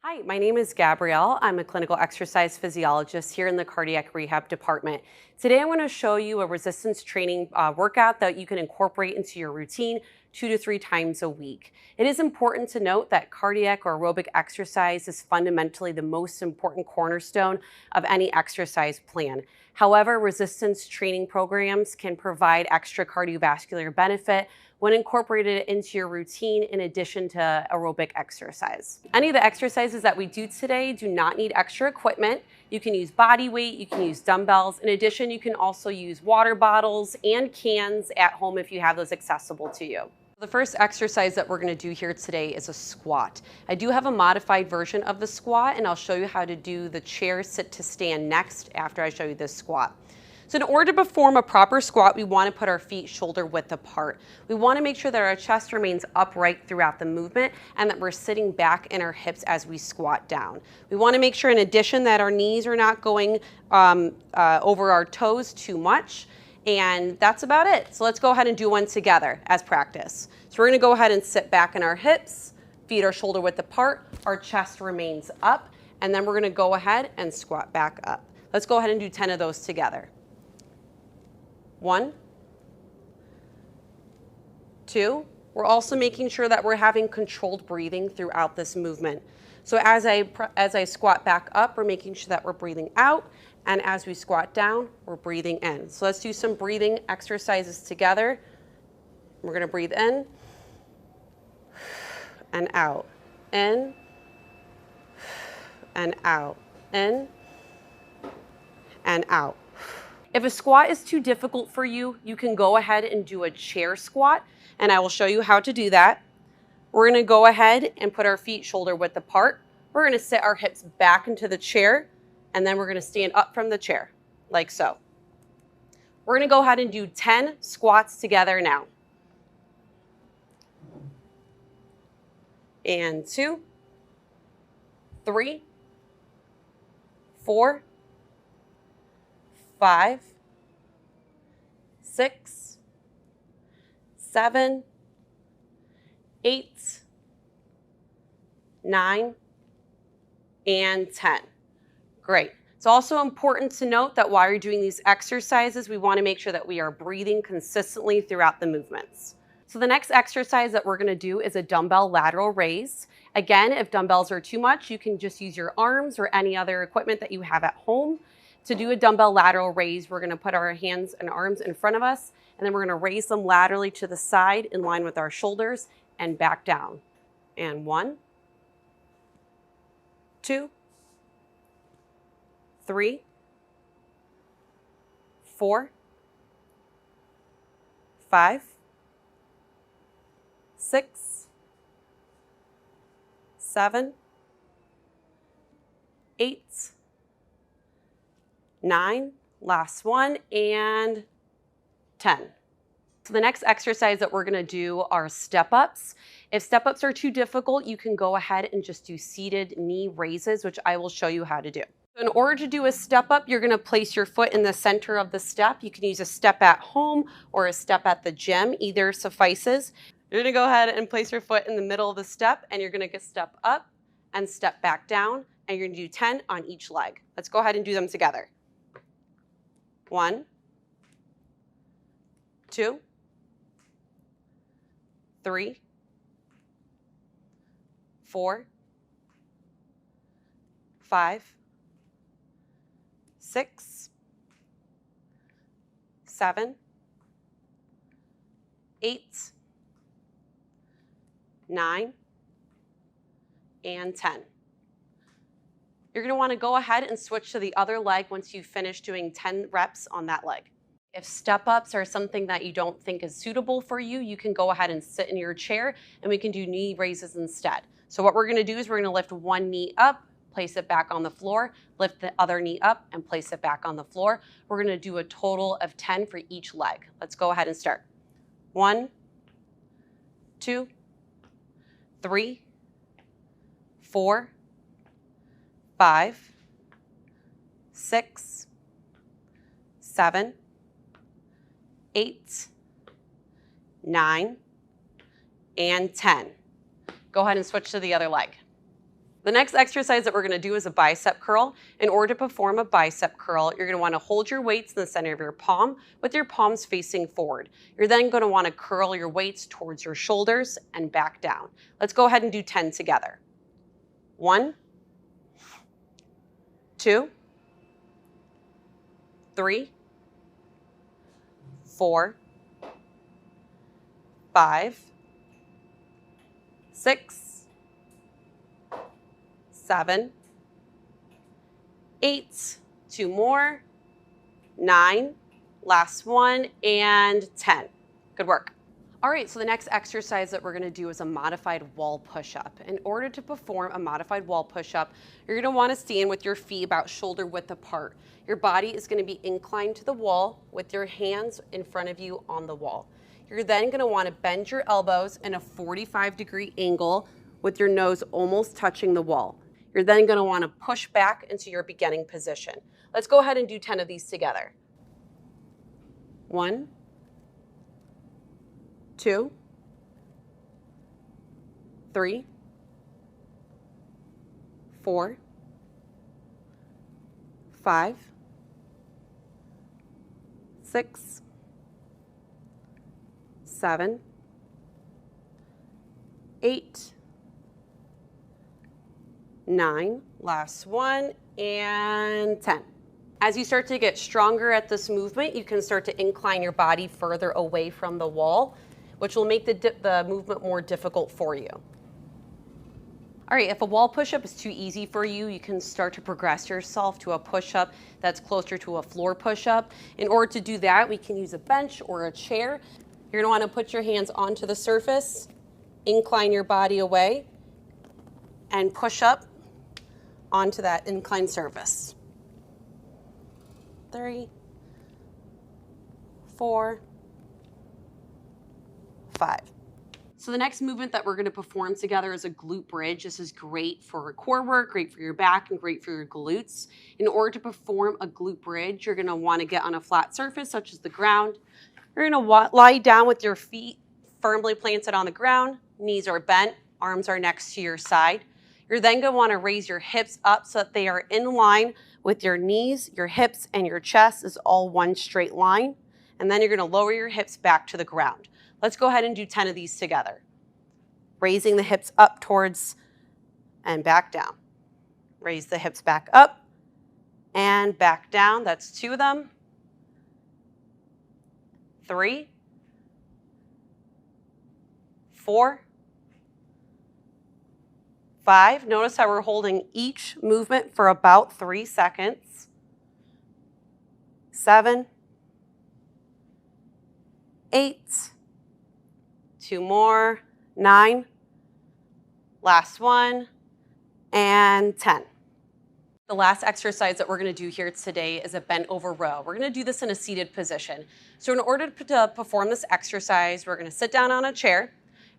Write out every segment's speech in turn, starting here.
Hi, my name is Gabrielle. I'm a clinical exercise physiologist here in the cardiac rehab department. Today I'm going to show you a resistance training workout that you can incorporate into your routine 2 to 3 times a week. It is important to note that cardiac or aerobic exercise is fundamentally the most important cornerstone of any exercise plan. However, resistance training programs can provide extra cardiovascular benefit when incorporated into your routine in addition to aerobic exercise. Any of the exercises that we do today do not need extra equipment. You can use body weight, you can use dumbbells. In addition, you can also use water bottles and cans at home if you have those accessible to you. The first exercise that we're going to do here today is a squat. I do have a modified version of the squat, and I'll show you how to do the chair sit to stand next after I show you this squat. So in order to perform a proper squat, we want to put our feet shoulder width apart. We want to make sure that our chest remains upright throughout the movement and that we're sitting back in our hips as we squat down. We want to make sure in addition that our knees are not going over our toes too much. And that's about it. So let's go ahead and do one together as practice. So we're going to go ahead and sit back in our hips, feet are shoulder width apart, our chest remains up, and then we're going to go ahead and squat back up. Let's go ahead and do 10 of those together. 1, 2. We're also making sure that we're having controlled breathing throughout this movement. So as I squat back up, we're making sure that we're breathing out, and as we squat down, we're breathing in. So let's do some breathing exercises together. We're going to breathe in and out, in and out, in and out. If a squat is too difficult for you, you can go ahead and do a chair squat, and I will show you how to do that. We're going to go ahead and put our feet shoulder width apart. We're going to sit our hips back into the chair, and then we're going to stand up from the chair, like so. We're going to go ahead and do 10 squats together now. And 2, 3, 4, 5, 6, 7, 8, 9, and 10. Great. It's also important to note that while you're doing these exercises, we want to make sure that we are breathing consistently throughout the movements. So the next exercise that we're going to do is a dumbbell lateral raise. Again, if dumbbells are too much, you can just use your arms or any other equipment that you have at home. To do a dumbbell lateral raise, we're going to put our hands and arms in front of us, and then we're going to raise them laterally to the side in line with our shoulders and back down. And 1, 2, 3, 4, 5, 6, 7, 8, 9, last one, and 10. So the next exercise that we're going to do are step-ups. If step-ups are too difficult, you can go ahead and just do seated knee raises, which I will show you how to do. In order to do a step-up, you're going to place your foot in the center of the step. You can use a step at home or a step at the gym. Either suffices. You're going to go ahead and place your foot in the middle of the step, and you're going to step up and step back down, and you're going to do 10 on each leg. Let's go ahead and do them together. 1, 2, 3, 4, 5, 6, 7, 8, 9, and 10. You're going to want to go ahead and switch to the other leg once you finish doing 10 reps on that leg. If step-ups are something that you don't think is suitable for you, you can go ahead and sit in your chair and we can do knee raises instead. So what we're going to do is we're going to lift one knee up, place it back on the floor, lift the other knee up and place it back on the floor. We're going to do a total of 10 for each leg. Let's go ahead and start. 1, 2, 3, 4, 5, 6, 7, 8, 9, and 10. Go ahead and switch to the other leg. The next exercise that we're going to do is a bicep curl. In order to perform a bicep curl, you're going to want to hold your weights in the center of your palm with your palms facing forward. You're then going to want to curl your weights towards your shoulders and back down. Let's go ahead and do 10 together. 1, 2, 3, 4, 5, 6, 7, 8, 2 more, 9, last one, and 10. Good work. All right, so the next exercise that we're gonna do is a modified wall push-up. In order to perform a modified wall push-up, you're gonna wanna stand with your feet about shoulder width apart. Your body is gonna be inclined to the wall with your hands in front of you on the wall. You're then gonna wanna bend your elbows in a 45-degree angle with your nose almost touching the wall. You're then going to want to push back into your beginning position. Let's go ahead and do 10 of these together. 1, 2, 3, 4, 5, 6, 7, 8, 9, last one, and 10. As you start to get stronger at this movement, you can start to incline your body further away from the wall, which will make the movement more difficult for you. All right, if a wall push-up is too easy for you, you can start to progress yourself to a push-up that's closer to a floor push-up. In order to do that, we can use a bench or a chair. You're gonna wanna put your hands onto the surface, incline your body away, and push up onto that inclined surface. 3, 4, 5. So the next movement that we're going to perform together is a glute bridge. This is great for core work, great for your back, and great for your glutes. In order to perform a glute bridge, you're going to want to get on a flat surface, such as the ground. You're going to lie down with your feet firmly planted on the ground, knees are bent, arms are next to your side. You're then going to want to raise your hips up so that they are in line with your knees, your hips, and your chest is all one straight line. And then you're going to lower your hips back to the ground. Let's go ahead and do 10 of these together. Raising the hips up towards and back down. Raise the hips back up and back down. That's 2 of them. 3, 4, 5. Notice how we're holding each movement for about 3 seconds. 7, 8, 2 more, 9, last one, and 10. The last exercise that we're going to do here today is a bent over row. We're going to do this in a seated position. So in order to perform this exercise, we're going to sit down on a chair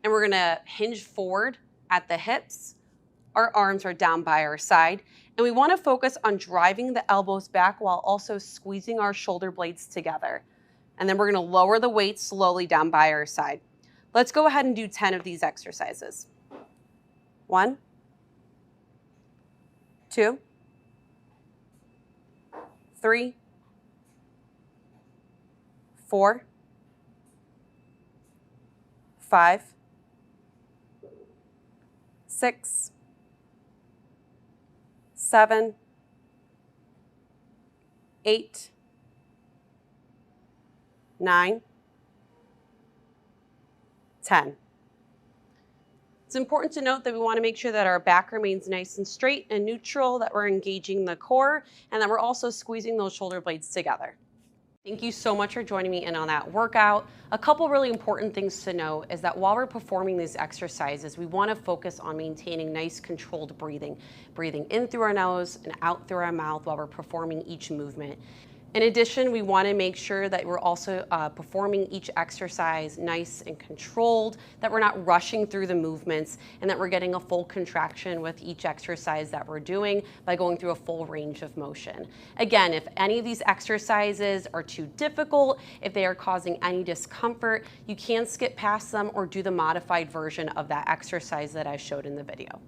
and we're going to hinge forward at the hips. Our arms are down by our side, and we want to focus on driving the elbows back while also squeezing our shoulder blades together. And then we're going to lower the weight slowly down by our side. Let's go ahead and do 10 of these exercises. 1, 2, 3, 4, 5, 6, 7, 8, 9, 10. It's important to note that we want to make sure that our back remains nice and straight and neutral, that we're engaging the core, and that we're also squeezing those shoulder blades together. Thank you so much for joining me in on that workout. A couple really important things to know is that while we're performing these exercises, we want to focus on maintaining nice controlled breathing. Breathing in through our nose and out through our mouth while we're performing each movement. In addition, we want to make sure that we're also performing each exercise nice and controlled, that we're not rushing through the movements, and that we're getting a full contraction with each exercise that we're doing by going through a full range of motion. Again, if any of these exercises are too difficult, if they are causing any discomfort, you can skip past them or do the modified version of that exercise that I showed in the video.